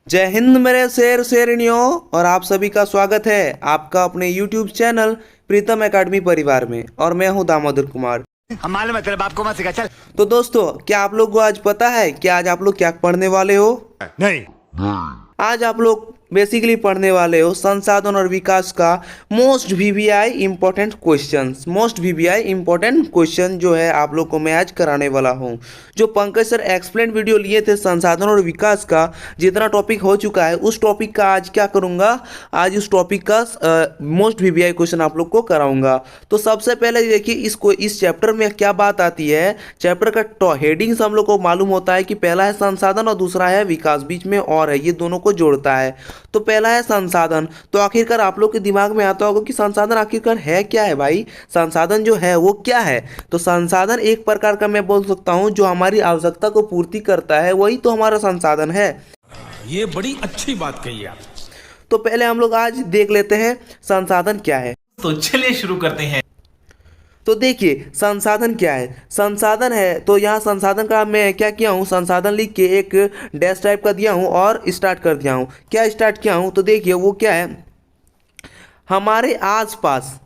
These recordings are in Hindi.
जय हिंद मेरे शेर शेरनियों। और आप सभी का स्वागत है आपका अपने YouTube चैनल प्रीतम एकेडमी परिवार में। और मैं हूं दामोदर कुमार। हम मालूम है तेरे बाप को मत सिखा चल। तो दोस्तों, क्या आप लोग को आज पता है कि आज आप लोग क्या पढ़ने वाले हो? नहीं। आज आप लोग बेसिकली पढ़ने वाले हो संसाधन और विकास का most VVI important questions. Most VVI important question जो है आप लोग को मैं आज कराने वाला हूं। जो पंकज सर एक्सप्लेन वीडियो लिए थे संसाधन और विकास का, जितना टॉपिक हो चुका है उस टॉपिक का आज क्या करूंगा, आज उस टॉपिक का मोस्ट वीवीआई क्वेश्चन आप लोग को कराऊंगा। तो सबसे पहले देखिए इस चैप्टर में क्या बात आती है। चैप्टर का हेडिंग्स हम लोग को मालूम होता है कि पहला है संसाधन और दूसरा है विकास, बीच में और है, ये दोनों को जोड़ता है। तो पहला है संसाधन। तो आखिरकार आप लोग के दिमाग में आता होगा कि संसाधन आखिरकार है क्या है भाई, संसाधन जो है वो क्या है। तो संसाधन एक प्रकार का मैं बोल सकता हूँ जो हमारी आवश्यकता को पूर्ति करता है, वही तो हमारा संसाधन है। ये बड़ी अच्छी बात कही आप। तो पहले हम लोग आज देख लेते हैं संसाधन क्या है। तो चलिए शुरू करते हैं। तो देखिए संसाधन क्या है। संसाधन है तो यहाँ संसाधन का मैं क्या किया हूँ, संसाधन लिख के एक डैश टाइप का दिया हूँ और स्टार्ट कर दिया हूँ। क्या स्टार्ट किया हूँ तो देखिए वो क्या है, हमारे आसपास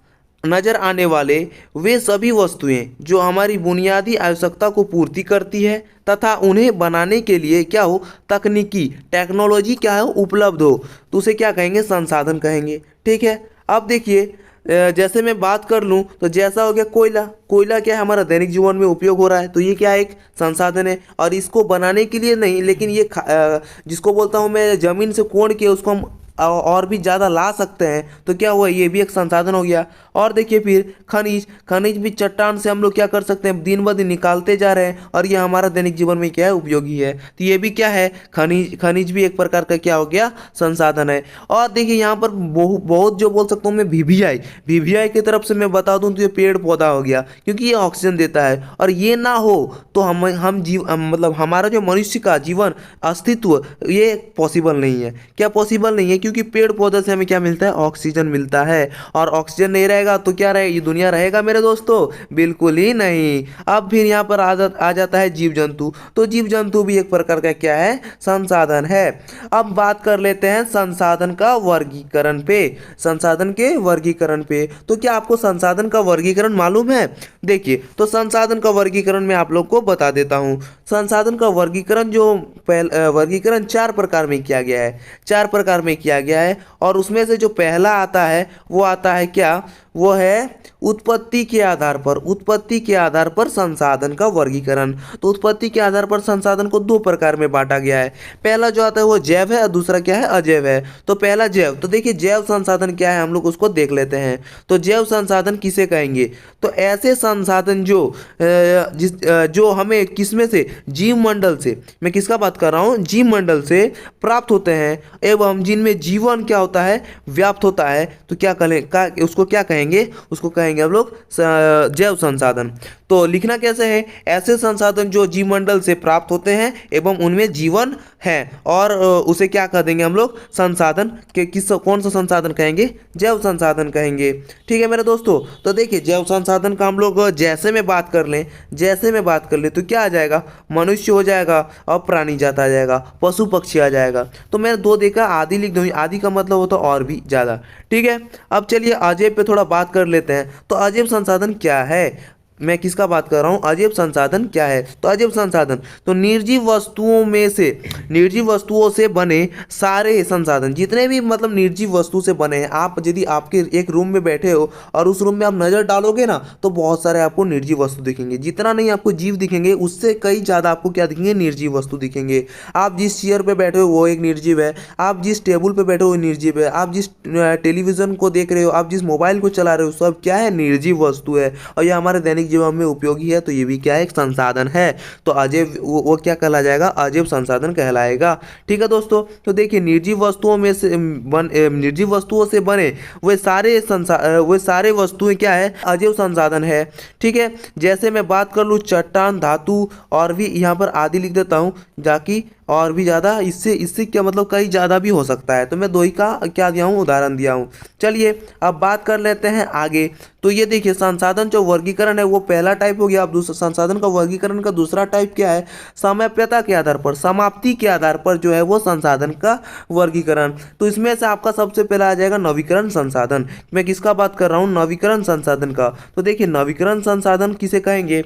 नज़र आने वाले वे सभी वस्तुएं जो हमारी बुनियादी आवश्यकता को पूर्ति करती है तथा उन्हें बनाने के लिए क्या हो, तकनीकी टेक्नोलॉजी क्या हो, उपलब्ध हो, तो उसे क्या कहेंगे, संसाधन कहेंगे। ठीक है। अब देखिए जैसे मैं बात कर लूँ तो जैसा हो गया कोयला। कोयला क्या है, हमारा दैनिक जीवन में उपयोग हो रहा है, तो ये क्या है, एक संसाधन है। और इसको बनाने के लिए नहीं, लेकिन ये जिसको बोलता हूँ मैं ज़मीन से कोड़ के उसको हम और भी ज़्यादा ला सकते हैं, तो क्या हुआ, ये भी एक संसाधन हो गया। और देखिए फिर खनिज। खनिज भी चट्टान से हम लोग क्या कर सकते हैं, दिन ब दिन निकालते जा रहे हैं और ये हमारा दैनिक जीवन में क्या है, उपयोगी है। तो ये भी क्या है, खनिज। खनिज भी एक प्रकार का क्या हो गया, संसाधन है। और देखिए यहाँ पर बहुत जो बोल सकता हूँ मैं वीवीआई। वीवीआई की तरफ से मैं बता दूँ तो ये पेड़ पौधा हो गया, क्योंकि ये ऑक्सीजन देता है। और ये ना हो तो मतलब हमारा जो मनुष्य का जीवन अस्तित्व ये पॉसिबल नहीं है। क्या पॉसिबल नहीं है, क्योंकि पेड़ पौधे से हमें क्या मिलता है, ऑक्सीजन मिलता है। और ऑक्सीजन नहीं रहेगा तो क्या रहे, ये दुनिया रहेगा मेरे दोस्तों, बिल्कुल ही नहीं। अब फिर यहाँ पर आ जाता है जीव जंतु। तो जीव जंतु भी एक प्रकार का क्या है, संसाधन है। अब बात कर लेते हैं संसाधन का वर्गीकरण पे, संसाधन के वर्गीकरण पे। तो क्या आपको संसाधन का वर्गीकरण मालूम है? देखिए तो संसाधन का वर्गीकरण मैं आप लोग को बता देता हूँ। संसाधन का वर्गीकरण वर्गीकरण 4 प्रकार में किया गया है, 4 प्रकार में किया गया है। और उसमें से जो पहला आता है वो आता है क्या, वो है उत्पत्ति के आधार पर। उत्पत्ति के आधार पर संसाधन का वर्गीकरण। तो उत्पत्ति के आधार पर संसाधन को 2 प्रकार में बांटा गया है। पहला जो आता है वो जैव है और दूसरा क्या है, अजैव है। तो पहला जैव। तो देखिए जैव संसाधन क्या है, हम लोग उसको देख लेते हैं। तो जैव संसाधन किसे कहेंगे, तो ऐसे संसाधन जो हमें किसमें से, जीव मंडल से, मैं किसका बात कर रहा हूँ, जीव मंडल से प्राप्त होते हैं एवं जिनमें जीवन क्या होता है, व्याप्त होता है। तो उसको क्या कहेंगे, उसको कहेंगे हम लोग जैव संसाधन। तो लिखना कैसे है, ऐसे संसाधन जो जीवमंडल से प्राप्त होते हैं एवं उनमें जीवन है, और उसे क्या कह देंगे हम लोग, संसाधन के कौन सा संसाधन कहेंगे, जैव संसाधन कहेंगे। ठीक है मेरे दोस्तों। तो देखिए जैव संसाधन का हम लोग जैसे में बात कर लें, तो क्या आ जाएगा, मनुष्य हो जाएगा और प्राणी जात आ जाएगा, पशु पक्षी आ जाएगा। तो मैं 2 देखा आदि लिख दूँ, आदि का मतलब होता है और भी ज़्यादा। ठीक है। अब चलिए अजैव पे थोड़ा बात कर लेते हैं। तो अजैव संसाधन क्या है, मैं किसका बात कर रहा हूँ, अजैव संसाधन क्या है। तो अजैव संसाधन तो निर्जीव वस्तुओं से बने सारे संसाधन, जितने भी मतलब निर्जीव वस्तु से बने हैं। आप यदि आपके एक रूम में बैठे हो और उस रूम में आप नज़र डालोगे ना, तो बहुत सारे आपको निर्जीव वस्तु दिखेंगे। जितना नहीं आपको जीव दिखेंगे, उससे कई ज़्यादा आपको क्या दिखेंगे, निर्जीव वस्तु दिखेंगे। आप जिस चेयर पर बैठे हो वो एक निर्जीव है, आप जिस टेबल पर बैठे हो वो निर्जीव है, आप जिस टेलीविज़न को देख रहे हो, आप जिस मोबाइल को चला रहे हो, सब क्या है, निर्जीव वस्तु है। और यह हमारे दैनिक जीवन में उपयोगी है, तो ये भी क्या है, एक संसाधन है। तो अजैव वो क्या कहला जाएगा, अजैव संसाधन कहलाएगा। ठीक है दोस्तों। तो देखिए निर्जीव वस्तुओं से बने वे सारे वस्तुएं क्या है, अजैव संसाधन है। ठीक है। जैसे मैं बात कर लूँ चट्टान, धातु और भी यहाँ पर आदि लिख देता हूँ, ताकि और भी ज़्यादा, इससे इससे क्या मतलब कहीं ज़्यादा भी हो सकता है। तो मैं 2 ही का क्या दिया हूँ, उदाहरण दिया हूँ। चलिए अब बात कर लेते हैं आगे। तो ये देखिए संसाधन जो वर्गीकरण है वो पहला टाइप हो गया। अब दूसरा संसाधन का वर्गीकरण का दूसरा टाइप क्या है, समयप्यता के आधार पर, समाप्ति के आधार पर जो है वो संसाधन का वर्गीकरण। तो इसमें से आपका सबसे पहला आ जाएगा नवीकरण संसाधन। मैं किसका बात कर रहा हूँ, नवीकरण संसाधन का। तो देखिए नवीकरण संसाधन किसे कहेंगे,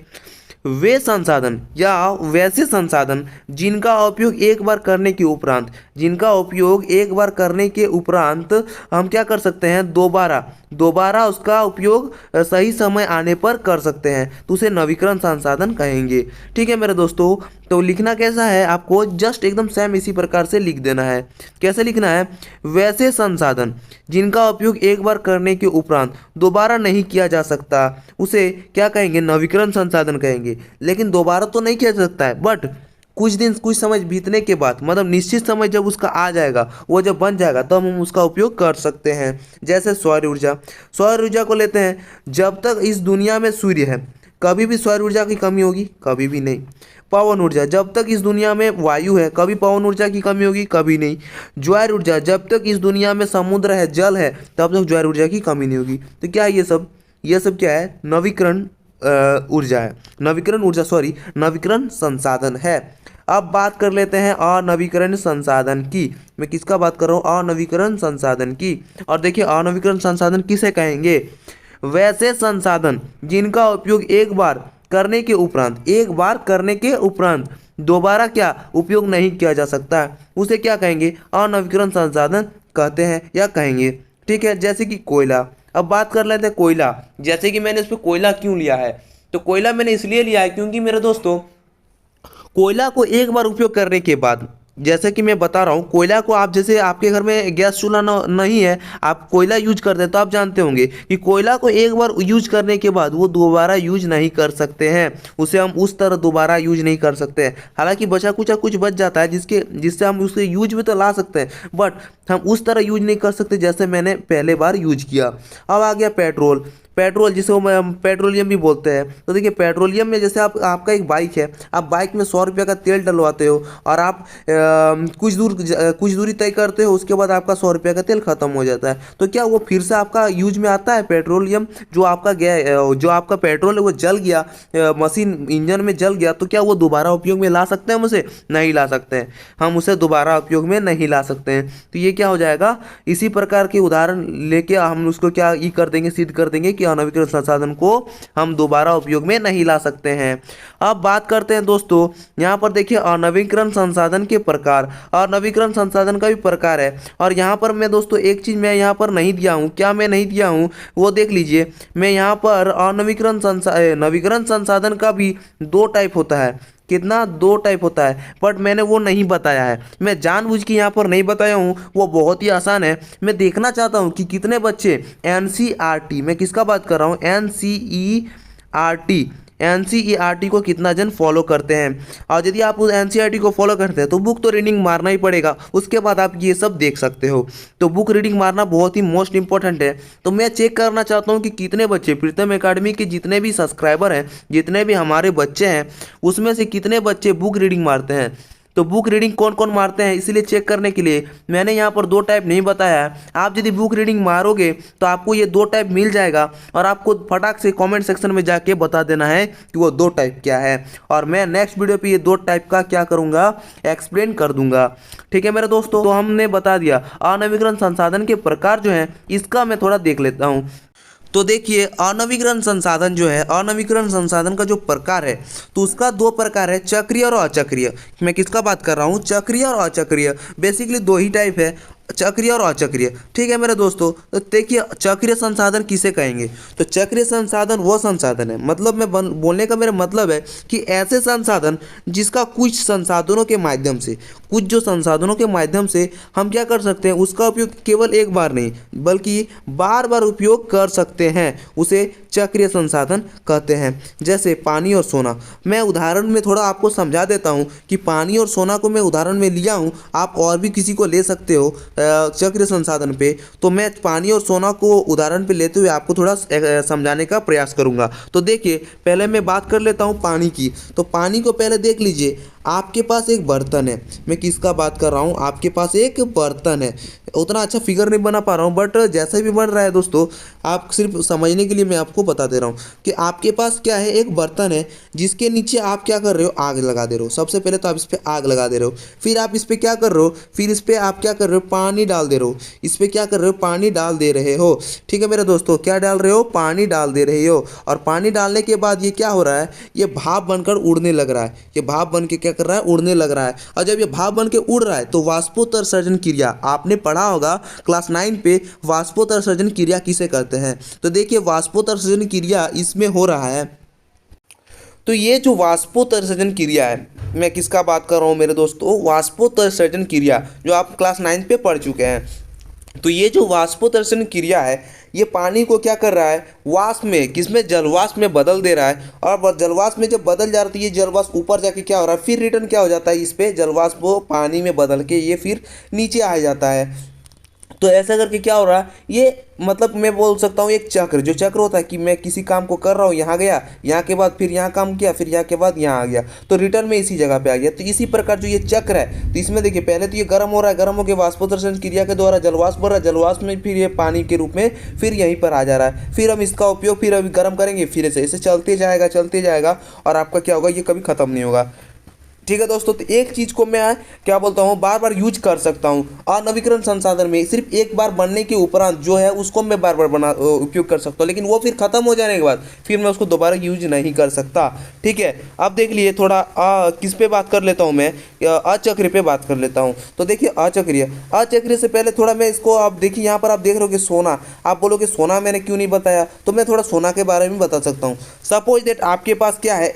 वे संसाधन या वैसे संसाधन जिनका उपयोग एक बार करने के उपरांत, जिनका उपयोग एक बार करने के उपरांत हम क्या कर सकते हैं, दोबारा उसका उपयोग सही समय आने पर कर सकते हैं, तो उसे नवीकरण संसाधन कहेंगे। ठीक है मेरे दोस्तों, तो लिखना कैसा है, आपको जस्ट एकदम सेम इसी प्रकार से लिख देना है। कैसे लिखना है, वैसे संसाधन जिनका उपयोग एक बार करने के उपरांत दोबारा नहीं किया जा सकता, उसे क्या कहेंगे, नवीकरण संसाधन कहेंगे। लेकिन दोबारा तो नहीं किया जा सकता है, बट कुछ समय बीतने के बाद, मतलब निश्चित समय जब उसका आ जाएगा, वो जब बन जाएगा, तब हम उसका उपयोग कर सकते हैं। जैसे सौर ऊर्जा, सौर ऊर्जा को लेते हैं, जब तक इस दुनिया में सूर्य है कभी भी सौर ऊर्जा की कमी होगी, कभी भी नहीं। पवन ऊर्जा, जब तक इस दुनिया में वायु है कभी पवन ऊर्जा की कमी होगी, कभी नहीं। ज्वार ऊर्जा, जब तक इस दुनिया में समुद्र है, जल है, तब तक ज्वार ऊर्जा की कमी नहीं होगी। तो क्या है ये सब क्या है, नवीकरण ऊर्जा है, नवीकरण संसाधन है। अब बात कर लेते हैं अनवीकरण संसाधन की। मैं किसका बात कर रहा हूँ, अनवीकरण संसाधन की। और देखिए अनवीकरण संसाधन किसे कहेंगे, वैसे संसाधन जिनका उपयोग एक बार करने के उपरांत दोबारा क्या उपयोग नहीं किया जा सकता है, उसे क्या कहेंगे, अनवीकरण संसाधन कहते हैं या कहेंगे। ठीक है, जैसे कि कोयला। अब बात कर लेते हैं कोयला। जैसे कि मैंने इस पर कोयला क्यों लिया है, तो कोयला मैंने इसलिए लिया है क्योंकि मेरे दोस्तों कोयला को एक बार उपयोग करने के बाद, जैसे कि मैं बता रहा हूँ, कोयला को आप, जैसे आपके घर में गैस चूल्हा नहीं है, आप कोयला यूज करते हैं, तो आप जानते होंगे कि कोयला को एक बार यूज करने के बाद वो दोबारा यूज नहीं कर सकते हैं, उसे हम उस तरह दोबारा यूज नहीं कर सकते हैं। हालांकि बचा कुचा कुछ बच जाता है जिससे हम उसके यूज में तो ला सकते हैं, बट हम उस तरह यूज नहीं कर सकते जैसे मैंने पहले बार यूज किया। अब आ गया पेट्रोल जिसे हम पेट्रोलियम भी बोलते हैं। तो देखिए पेट्रोलियम में, जैसे आपका एक बाइक है, आप बाइक में 100 रुपये का तेल डलवाते हो और आप कुछ दूरी तय करते हो, उसके बाद आपका 100 रुपये का तेल खत्म हो जाता है, तो क्या वो फिर से आपका यूज में आता है पेट्रोलियम? जो आपका पेट्रोल है वो जल गया, मशीन इंजन में जल गया, तो क्या वो दोबारा उपयोग में ला सकते हैं हम उसे? नहीं ला सकते हैं, हम उसे दोबारा उपयोग में नहीं ला सकते हैं। तो ये क्या हो जाएगा, इसी प्रकार के उदाहरण लेके हम उसको क्या कर देंगे, सिद्ध कर देंगे कि अनवीकरण संसाधन को हम दोबारा उपयोग में नहीं ला सकते हैं। अब बात करते हैं दोस्तों, यहाँ पर देखिए अनवीकरण संसाधन के प्रकार, अनवीकरण संसाधन का भी प्रकार है। और यहाँ पर मैं दोस्तों एक चीज़ मैं यहाँ पर नहीं दिया हूँ, क्या मैं नहीं दिया हूँ वो देख लीजिए। मैं यहाँ पर नवीकरण संसाधन का भी 2 टाइप होता है। कितना? 2 टाइप होता है, बट मैंने वो नहीं बताया है, मैं जानबूझ के यहाँ पर नहीं बताया हूँ। वो बहुत ही आसान है। मैं देखना चाहता हूँ कि कितने बच्चे NCERT, मैं किसका बात कर रहा हूँ, NCERT को कितना जन फॉलो करते हैं। और यदि आप उस NCERT को फॉलो करते हैं तो बुक तो रीडिंग मारना ही पड़ेगा, उसके बाद आप ये सब देख सकते हो। तो बुक रीडिंग मारना बहुत ही मोस्ट इंपॉर्टेंट है। तो मैं चेक करना चाहता हूँ कि कितने बच्चे, प्रीतम एकेडमी के जितने भी सब्सक्राइबर हैं, जितने भी हमारे बच्चे हैं, उसमें से कितने बच्चे बुक रीडिंग मारते हैं। तो बुक रीडिंग कौन कौन मारते हैं, इसलिए चेक करने के लिए मैंने यहाँ पर 2 टाइप नहीं बताया है। आप यदि बुक रीडिंग मारोगे तो आपको ये 2 टाइप मिल जाएगा, और आपको फटाक से कमेंट सेक्शन में जाके बता देना है कि वो 2 टाइप क्या है, और मैं नेक्स्ट वीडियो पे ये 2 टाइप का क्या करूँगा, एक्सप्लेन कर दूंगा। ठीक है मेरे दोस्तों, तो हमने बता दिया अनवीकरण संसाधन के प्रकार जो हैं, इसका मैं थोड़ा देख लेता हूँ। तो देखिए अनवीकरण संसाधन जो है, अनवीकरण संसाधन का जो प्रकार है, तो उसका 2 प्रकार है, चक्रीय और अचक्रीय। मैं किसका बात कर रहा हूँ, चक्रीय और अचक्रीय। बेसिकली 2 ही टाइप है, चक्रीय और अचक्रीय। ठीक है मेरे दोस्तों, तो देखिए चक्रीय संसाधन किसे कहेंगे, तो चक्रीय संसाधन वो संसाधन है, मतलब मैं बोलने का मेरा मतलब है कि ऐसे संसाधन जिसका कुछ संसाधनों के माध्यम से हम क्या कर सकते हैं, उसका उपयोग केवल एक बार नहीं बल्कि बार बार उपयोग कर सकते हैं, उसे चक्रीय संसाधन कहते हैं। जैसे पानी और सोना, मैं उदाहरण में थोड़ा आपको समझा देता हूँ कि पानी और सोना को मैं उदाहरण में लिया हूँ, आप और भी किसी को ले सकते हो चक्रीय संसाधन पे। तो मैं पानी और सोना को उदाहरण पे लेते हुए आपको थोड़ा समझाने का प्रयास करूंगा। तो देखिए पहले मैं बात कर लेता हूँ पानी की। तो पानी को पहले देख लीजिए, आपके पास एक बर्तन है, मैं किसका बात कर रहा हूँ, आपके पास एक बर्तन है। उतना अच्छा फिगर नहीं बना पा रहा हूँ, बट जैसा भी बन रहा है दोस्तों, आप सिर्फ समझने के लिए मैं आपको बता दे रहा हूँ कि आपके पास क्या है, एक बर्तन है जिसके नीचे आप क्या कर रहे हो, आग लगा दे रहे हो। सबसे पहले तो आप इस पर आग लगा दे रहे हो, फिर आप इस पर क्या कर रहे हो, फिर इस पर आप क्या कर रहे हो, पानी डाल दे रहे हो। इस पर क्या कर रहे हो, पानी डाल दे रहे हो। ठीक है मेरे दोस्तों, क्या डाल रहे हो, पानी डाल दे रहे हो। और पानी डालने के बाद ये क्या हो रहा है, ये भाप बनकर उड़ने लग रहा है। ये भाप बन के क्या कर रहा है, उड़ने लग रहा है। और जब ये भाप बन के उड़ रहा है तो वाष्पोत्सर्जन क्रिया, आपने पढ़ा होगा क्लास 9 पे, वाष्पोत्सर्जन क्रिया किसे कहते हैं। तो देखिए वाष्पोत्सर्जन क्रिया इसमें हो रहा है। तो ये जो वाष्पोत्सर्जन क्रिया है, मैं किसका बात कर रहा हूँ मेरे दोस्तों, वाष्पोत्सर्जन क्रिया, जो आप क्लास 9 पे पढ़ चुके हैं। तो ये जो वाष्पोत्सर्जन क्रिया है, ये पानी को क्या कर रहा है, वाष्प में, किसमें, जलवाष्प में बदल दे रहा है। और जलवाष्प में जब बदल जा रही है, ये जलवाष्प ऊपर जाके क्या हो रहा है, फिर रिटर्न क्या हो जाता है, इस पे जलवाष्प वो पानी में बदल के ये फिर नीचे आ जाता है। तो ऐसा करके क्या हो रहा है, ये मतलब मैं बोल सकता हूँ एक चक्र, जो चक्र होता है कि मैं किसी काम को कर रहा हूँ, यहाँ गया, यहाँ के बाद फिर यहाँ काम किया, फिर यहाँ के बाद यहाँ आ गया, तो रिटर्न में इसी जगह पे आ गया। तो इसी प्रकार जो ये चक्र है, तो इसमें देखिए पहले तो ये गर्म हो रहा है, गर्म होकर वाष्पोत्सर्जन क्रिया के द्वारा जलवाष्प बन रहा है, जलवाष्प में फिर ये पानी के रूप में फिर यहीं पर आ जा रहा है। फिर हम इसका उपयोग फिर अभी गर्म करेंगे, फिर ऐसे चलते जाएगा और आपका क्या होगा, ये कभी खत्म नहीं होगा। ठीक है दोस्तों, तो एक चीज़ को मैं क्या बोलता हूँ, बार बार यूज कर सकता हूँ। अनवीकरण संसाधन में सिर्फ एक बार बनने के उपरांत जो है उसको मैं बार बार उपयोग कर सकता हूँ, लेकिन वो फिर ख़त्म हो जाने के बाद फिर मैं उसको दोबारा यूज नहीं कर सकता। ठीक है, अब देख लिए थोड़ा किस पे बात कर लेता हूँ मैं, अचक्र पे बात कर लेता हूँ। तो देखिए अचक्रिय से पहले थोड़ा मैं इसको, आप देखिए यहाँ पर आप देख रहे हो कि सोना, आप बोलोगे सोना मैंने क्यों नहीं बताया, तो मैं थोड़ा सोना के बारे में बता सकता हूँ। सपोज दैट आपके पास क्या है,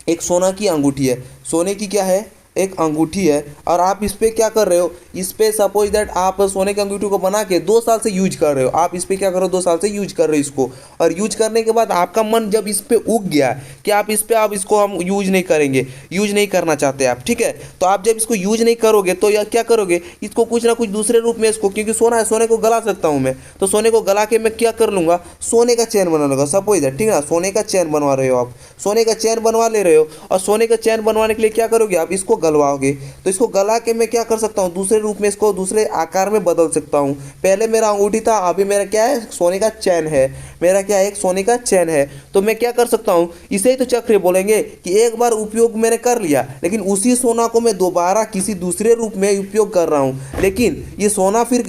एक सोना की अंगूठी है, सोने की क्या है, एक अंगूठी है, और आप इस पर क्या कर रहे हो, इस पर सपोज दैट आप सोने की अंगूठी को बना के 2 साल से यूज कर रहे हो। आप इस पर क्या करो, 2 साल से यूज कर रहे हो इसको, और यूज करने के बाद आपका मन जब इस पर उग गया कि आप इस पर, आप इसको हम यूज नहीं करेंगे, यूज नहीं करना चाहते आप। ठीक है, तो आप जब इसको यूज नहीं करोगे तो या क्या करोगे, इसको कुछ ना कुछ दूसरे रूप में इसको, क्योंकि सोना है, सोने को गला सकता हूँ मैं, तो सोने को गला के मैं क्या कर लूँगा, सोने का चैन बना लूँगा। सपोज दैट, ठीक है ना, सोने का चैन बनवा रहे हो आप, सोने का चैन बनवा ले रहे हो, और सोने का चैन बनवाने के लिए क्या करोगे, आप इसको गलवाओगे। तो इसको गला के मैं क्या कर सकता हूँ, दूसरे रूप में इसको दूसरे आकार में बदल सकता हूँ। पहले मेरा अंगूठी था, अभी मेरा क्या है, सोने का चैन है, मेरा क्या है, एक सोने का चैन है। तो मैं क्या कर सकता हूँ, इसे ही तो चक्र बोलेंगे कि एक बार उपयोग मैंने कर लिया, लेकिन उसी सोना को मैं दोबारा किसी दूसरे रूप में उपयोग कर रहा हूँ, लेकिन ये सोना फिर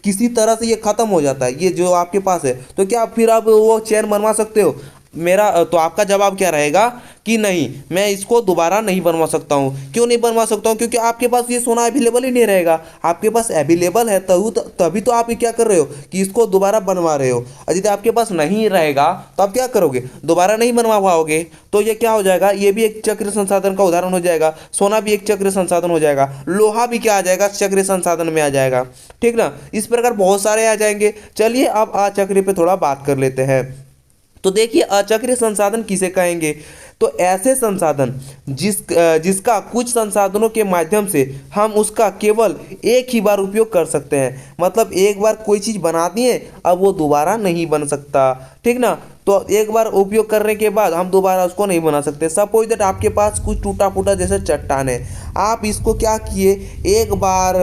किसी तरह से ये खत्म हो जाता है, ये जो आपके पास है। तो क्या फिर आप वो चैन बनवा सकते हो मेरा, तो आपका जवाब क्या रहेगा कि नहीं, मैं इसको दोबारा नहीं बनवा सकता हूँ। क्यों नहीं बनवा सकता हूँ, क्योंकि आपके पास ये सोना अवेलेबल ही नहीं रहेगा। आपके पास अवेलेबल है तभी तो आप क्या कर रहे हो कि इसको दोबारा बनवा रहे हो। और यदि आपके पास नहीं रहेगा तो आप क्या करोगे, दोबारा नहीं बनवा पाओगे। तो ये क्या हो जाएगा, ये भी एक चक्र संसाधन का उदाहरण हो जाएगा, सोना भी एक चक्र संसाधन हो जाएगा, लोहा भी क्या आ जाएगा, चक्र संसाधन में आ जाएगा। ठीक ना, इस प्रकार बहुत सारे आ जाएंगे। चलिए अब अचक्र पे थोड़ा बात कर लेते हैं। तो देखिए अचक्रीय संसाधन किसे कहेंगे, तो ऐसे संसाधन जिसका कुछ संसाधनों के माध्यम से हम उसका केवल एक ही बार उपयोग कर सकते हैं। मतलब एक बार कोई चीज़ बना दिए, अब वो दोबारा नहीं बन सकता। ठीक ना, तो एक बार उपयोग करने के बाद हम दोबारा उसको नहीं बना सकते। सपोज दैट आपके पास कुछ टूटा फूटा जैसे चट्टान है, आप इसको क्या किए, एक बार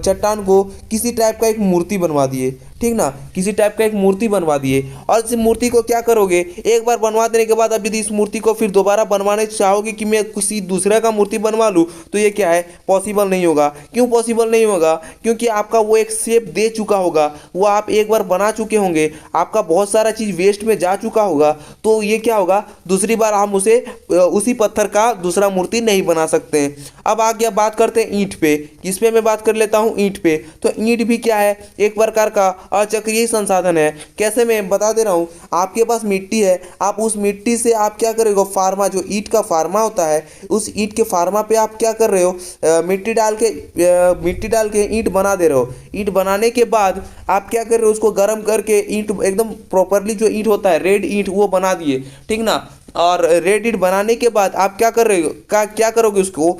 चट्टान को किसी टाइप का एक मूर्ति बनवा दिए। ठीक ना, किसी टाइप का एक मूर्ति बनवा दिए, और इस मूर्ति को क्या करोगे, एक बार बनवा देने के बाद अब यदि इस मूर्ति को फिर दोबारा बनवाने चाहोगे कि मैं किसी दूसरे का मूर्ति बनवा लूँ, तो ये क्या है, पॉसिबल नहीं होगा। क्यों पॉसिबल नहीं होगा, क्योंकि आपका वो एक शेप दे चुका होगा, वो आप एक बार बना चुके होंगे, आपका बहुत सारा चीज़ वेस्ट में जा चुका होगा। तो ये क्या होगा, दूसरी बार हम उसी पत्थर का दूसरा मूर्ति नहीं बना सकते हैं। अब आगे बात करते हैं ईंट पे, इस पे मैं बात कर लेता हूँ ईंट पे। तो ईंट भी क्या है, एक प्रकार का अचक्रीय संसाधन है। कैसे, मैं बता दे रहा हूँ, आपके पास मिट्टी है, आप उस मिट्टी से आप क्या करोगे, फार्मा, जो ईंट का फार्मा होता है, उस ईंट के फार्मा पे आप क्या कर रहे हो, मिट्टी डाल के ईंट बना दे रहे हो। ईंट बनाने के बाद आप क्या कर रहे हो, उसको गर्म करके ईंट एकदम प्रॉपरली जो ईंट होता है, रेड ईंट, वो बना दिए। ठीक ना, और रेड ईंट बनाने के बाद आप क्या कर रहे हो, क्या करोगे, उसको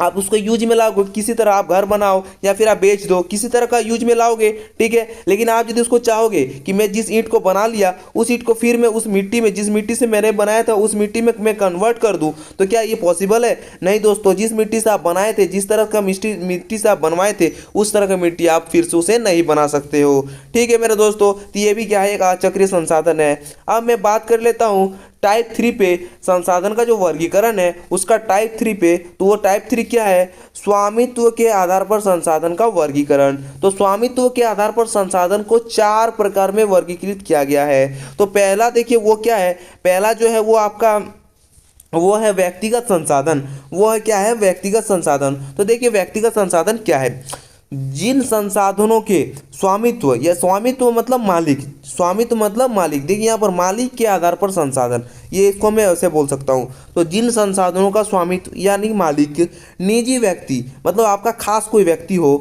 आप उसको यूज में लाओगे, किसी तरह आप घर बनाओ या फिर आप बेच दो, किसी तरह का यूज में लाओगे, ठीक है। लेकिन आप यदि उसको चाहोगे कि मैं जिस ईंट को बना लिया उस ईंट को फिर मैं उस मिट्टी में, जिस मिट्टी से मैंने बनाया था उस मिट्टी में मैं कन्वर्ट कर दूं, तो क्या ये पॉसिबल है? नहीं दोस्तों, जिस मिट्टी से आप बनाए थे, जिस तरह का मिट्टी मिट्टी से आप बनवाए थे, उस तरह का मिट्टी आप फिर से उसे नहीं बना सकते हो, ठीक है मेरे दोस्तों। तो ये भी क्या है, एक अचक्रीय संसाधन है। अब मैं बात कर लेता हूँ टाइप 3 पे, संसाधन का जो वर्गीकरण है उसका टाइप 3 पे। तो वो टाइप 3 क्या है? स्वामित्व के आधार पर संसाधन का वर्गीकरण। तो स्वामित्व के आधार पर संसाधन को 4 प्रकार में वर्गीकृत किया गया है। तो पहला देखिए वो क्या है, पहला जो है वो आपका वो है व्यक्तिगत संसाधन। वो है क्या है? व्यक्तिगत संसाधन। तो देखिए व्यक्तिगत संसाधन क्या है? जिन संसाधनों के स्वामित्व, या स्वामित्व मतलब मालिक, स्वामित्व मतलब मालिक, देखिए यहाँ पर मालिक के आधार पर संसाधन, ये इसको मैं ऐसे बोल सकता हूँ। तो जिन संसाधनों का स्वामित्व यानी मालिक निजी व्यक्ति, मतलब आपका खास कोई व्यक्ति हो,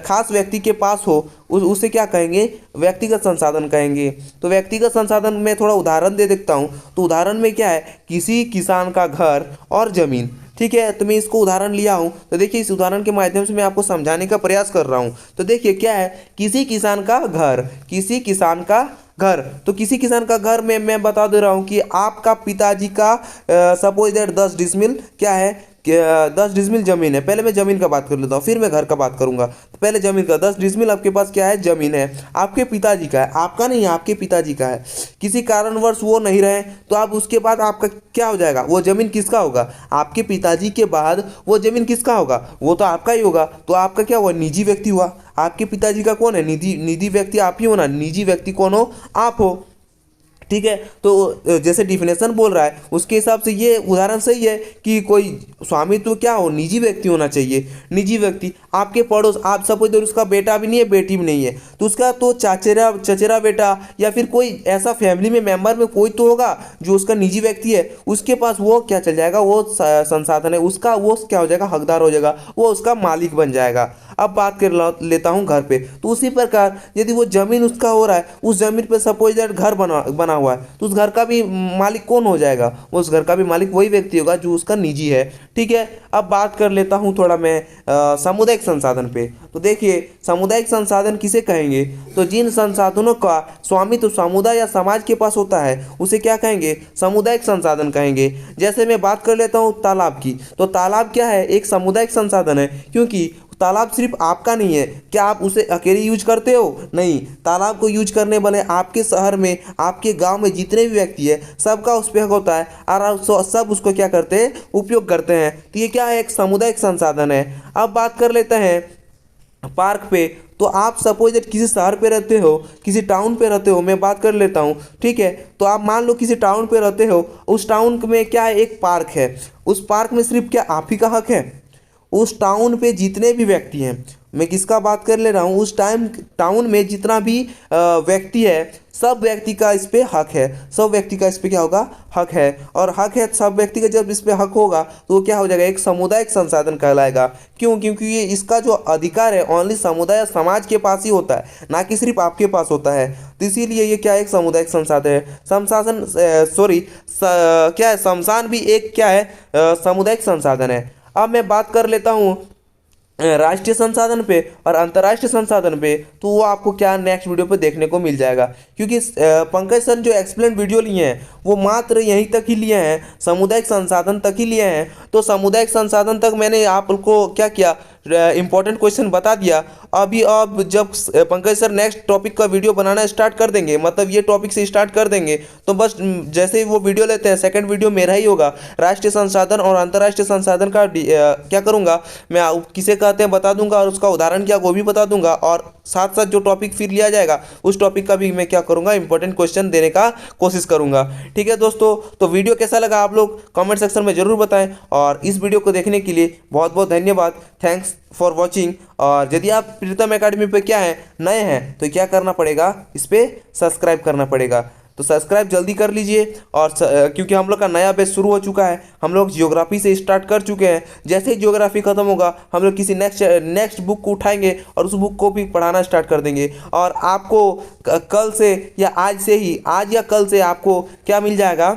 खास व्यक्ति के पास हो, उसे क्या कहेंगे? व्यक्तिगत संसाधन कहेंगे। तो व्यक्तिगत संसाधन में थोड़ा उदाहरण दे देता हूँ। तो उदाहरण में क्या है? किसी किसान का घर और जमीन, ठीक है। तो मैं इसको उदाहरण लिया हूँ, तो देखिए इस उदाहरण के माध्यम से मैं आपको समझाने का प्रयास कर रहा हूँ। तो देखिए क्या है, किसी किसान का घर, किसी किसान का घर। तो किसी किसान का घर में मैं बता दे रहा हूँ कि आपका पिताजी का सपोज दैट 10 डिसमिल क्या है, 10 डिसमिल जमीन है। पहले मैं जमीन का बात कर लेता हूँ, फिर मैं घर का बात करूंगा। तो पहले जमीन का 10 डिसमिल आपके पास क्या है? जमीन है, आपके पिताजी का है, आपका नहीं है, आपके पिताजी का है। किसी कारणवश वो नहीं रहे तो आप उसके बाद आपका क्या हो जाएगा? वो जमीन किसका होगा? आपके पिताजी के बाद वो जमीन किसका होगा? वो तो आपका ही होगा। तो आपका क्या हुआ? निजी व्यक्ति हुआ। आपके पिताजी का कौन है? निजी निजी व्यक्ति आप ही हो ना, निजी व्यक्ति कौन हो? आप हो, ठीक है। तो जैसे डिफिनेशन बोल रहा है उसके हिसाब से ये उदाहरण सही है कि कोई स्वामित्व क्या हो? निजी व्यक्ति होना चाहिए, निजी व्यक्ति। आपके पड़ोस, आप सपोज उसका बेटा भी नहीं है, बेटी भी नहीं है, तो उसका तो चाचेरा चचेरा बेटा या फिर कोई ऐसा फैमिली में मेंबर में कोई तो होगा जो उसका निजी व्यक्ति है, उसके पास वो क्या चल जाएगा? वो संसाधन है उसका, वो क्या हो जाएगा? हकदार हो जाएगा, वो उसका मालिक बन जाएगा। अब बात कर लेता हूँ घर पे। तो उसी प्रकार यदि वो जमीन उसका हो रहा है, उस जमीन पे सपोज दैट घर बना हुआ है, तो उस घर का भी मालिक कौन हो जाएगा? वो उस घर का भी मालिक वही व्यक्ति होगा जो उसका निजी है, ठीक है। अब बात कर लेता हूँ थोड़ा मैं सामुदायिक संसाधन पे। तो देखिए सामुदायिक संसाधन किसे कहेंगे? तो जिन संसाधनों का स्वामित्व समुदाय या समाज के पास होता है उसे क्या कहेंगे? सामुदायिक संसाधन कहेंगे। जैसे मैं बात कर लेता हूँ तालाब की। तो तालाब क्या है? एक सामुदायिक संसाधन है, क्योंकि तालाब सिर्फ आपका नहीं है। क्या आप उसे अकेले यूज करते हो? नहीं, तालाब को यूज करने वाले आपके शहर में, आपके गांव में जितने भी व्यक्ति है सबका उस पर हक होता है और सब उसको क्या करते हैं? उपयोग करते हैं। तो ये क्या है? एक सामुदायिक संसाधन है। अब बात कर लेते हैं पार्क पे। तो आप सपोज किसी शहर पे रहते हो, किसी टाउन पे रहते हो, मैं बात कर लेता हूँ, ठीक है। तो आप मान लो किसी टाउन पे रहते हो, उस टाउन में क्या है? एक पार्क है। उस पार्क में सिर्फ क्या आप ही का हक है? उस टाउन पे जितने भी व्यक्ति हैं, मैं किसका बात कर ले रहा हूँ? उस टाउन में जितना भी व्यक्ति है, सब व्यक्ति का इस पे हक है। सब व्यक्ति का इस पे क्या होगा? हक है। और हक है सब व्यक्ति का, जब इस पे हक होगा तो वो क्या हो जाएगा? एक सामुदायिक संसाधन कहलाएगा। क्यों? क्योंकि ये इसका जो अधिकार है ओनली समुदाय या समाज के पास ही होता है, ना कि सिर्फ आपके पास होता है। तो इसीलिए ये क्या है? एक सामुदायिक संसाधन है। क्या है? शमशान भी एक क्या है? सामुदायिक संसाधन है। अब मैं बात कर लेता हूँ राष्ट्रीय संसाधन पे और अंतर्राष्ट्रीय संसाधन पे। तो वो आपको क्या नेक्स्ट वीडियो पे देखने को मिल जाएगा, क्योंकि पंकज सर जो एक्सप्लेन वीडियो लिए हैं वो मात्र यहीं तक ही लिए हैं, सामुदायिक संसाधन तक ही लिए हैं। तो सामुदायिक संसाधन तक मैंने आपको क्या किया? इंपॉर्टेंट क्वेश्चन बता दिया। अभी अब जब पंकज सर नेक्स्ट टॉपिक का वीडियो बनाना स्टार्ट कर देंगे, मतलब ये टॉपिक से स्टार्ट कर देंगे, तो बस जैसे ही वो वीडियो लेते हैं सेकंड वीडियो मेरा ही होगा। राष्ट्रीय संसाधन और अंतर्राष्ट्रीय संसाधन का क्या करूँगा मैं, किसे कहते हैं बता दूंगा, और उसका उदाहरण क्या वो भी बता दूंगा, और साथ साथ जो टॉपिक फिर लिया जाएगा उस टॉपिक का भी मैं क्या करूँगा? इंपॉर्टेंट क्वेश्चन देने का कोशिश करूँगा। ठीक है दोस्तों, तो वीडियो कैसा लगा आप लोग कमेंट सेक्शन में ज़रूर बताएं, और इस वीडियो को देखने के लिए बहुत बहुत धन्यवाद। Thanks for watching. और यदि आप प्रीतम एकेडमी पे क्या है नए हैं तो क्या करना पड़ेगा? इस पर सब्सक्राइब करना पड़ेगा। तो सब्सक्राइब जल्दी कर लीजिए। और क्योंकि हम लोग का नया बैच शुरू हो चुका है, हम लोग ज्योग्राफी से स्टार्ट कर चुके हैं। जैसे ही ज्योग्राफी खत्म होगा हम लोग किसी नेक्स्ट बुक को उठाएंगे और उस बुक को भी पढ़ाना स्टार्ट कर देंगे। और आपको कल से या आज से ही, आज या कल से आपको क्या मिल जाएगा?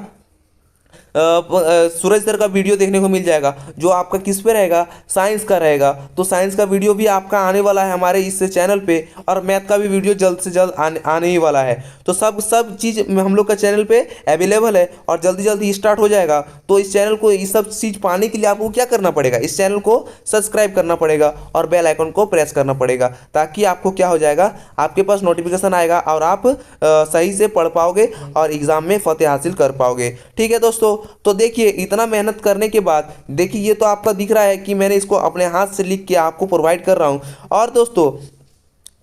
सूरज सर का वीडियो देखने को मिल जाएगा, जो आपका किस पे रहेगा, साइंस का रहेगा। तो साइंस का वीडियो भी आपका आने वाला है हमारे इस चैनल पे, और मैथ का भी वीडियो जल्द से जल्द आने ही वाला है। तो सब चीज़ हम लोग का चैनल पे अवेलेबल है और जल्दी जल्दी स्टार्ट हो जाएगा। तो इस चैनल को ये सब चीज़ पाने के लिए आपको क्या करना पड़ेगा, इस चैनल को सब्सक्राइब करना पड़ेगा और बेल आइकन को प्रेस करना पड़ेगा, ताकि आपको क्या हो जाएगा, आपके पास नोटिफिकेशन आएगा और आप सही से पढ़ पाओगे और एग्ज़ाम में फतेह हासिल कर पाओगे। ठीक है दोस्तों, तो देखिए इतना मेहनत करने के बाद देखिए ये तो आपका दिख रहा है कि मैंने इसको अपने हाथ से लिख के आपको प्रोवाइड कर रहा हूँ। और दोस्तों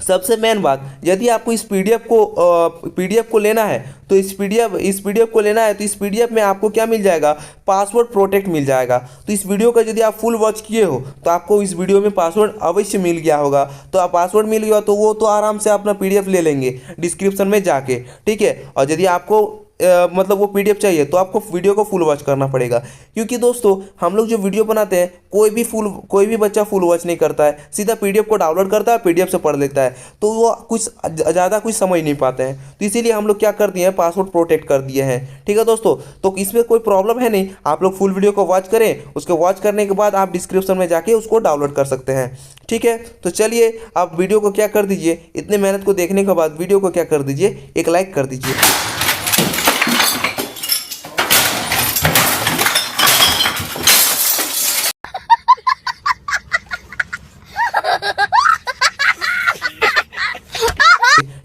सबसे मेन बात, यदि आपको इस पीडीएफ को लेना है तो इस पीडीएफ को लेना है तो इस पीडीएफ में आपको क्या मिल जाएगा, पासवर्ड प्रोटेक्ट मिल जाएगा। तो इस वीडियो का यदि आप फुल वॉच किए हो तो आपको इस वीडियो में पासवर्ड अवश्य मिल गया होगा। तो आप पासवर्ड मिल गया तो वो तो आराम से अपना पीडीएफ ले लेंगे डिस्क्रिप्शन में जाके, ठीक है। और यदि आपको मतलब वो पीडीएफ चाहिए तो आपको वीडियो को फुल वॉच करना पड़ेगा, क्योंकि दोस्तों हम लोग जो वीडियो बनाते हैं कोई भी बच्चा फुल वॉच नहीं करता है, सीधा पीडीएफ को डाउनलोड करता है, पीडीएफ से पढ़ लेता है, तो वो ज़्यादा कुछ समझ नहीं पाते हैं। तो इसीलिए हम लोग क्या कर दिए हैं, पासवर्ड प्रोटेक्ट कर दिए हैं। ठीक है दोस्तों, तो इसमें कोई प्रॉब्लम है नहीं, आप लोग फुल वीडियो को वॉच करें, उसको वॉच करने के बाद आप डिस्क्रिप्शन में जाके उसको डाउनलोड कर सकते हैं। ठीक है, तो चलिए आप वीडियो को क्या कर दीजिए, इतने मेहनत को देखने के बाद वीडियो को क्या कर दीजिए, एक लाइक कर दीजिए।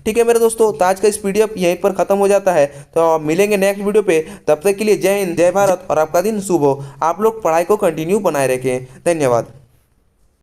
ठीक है मेरे दोस्तों, तो आज का इस पीडीएफ यहीं पर खत्म हो जाता है। तो आप मिलेंगे नेक्स्ट वीडियो पे, तब तक के लिए जय हिंद, जय भारत और आपका दिन शुभ हो। आप लोग पढ़ाई को कंटिन्यू बनाए रखें। धन्यवाद।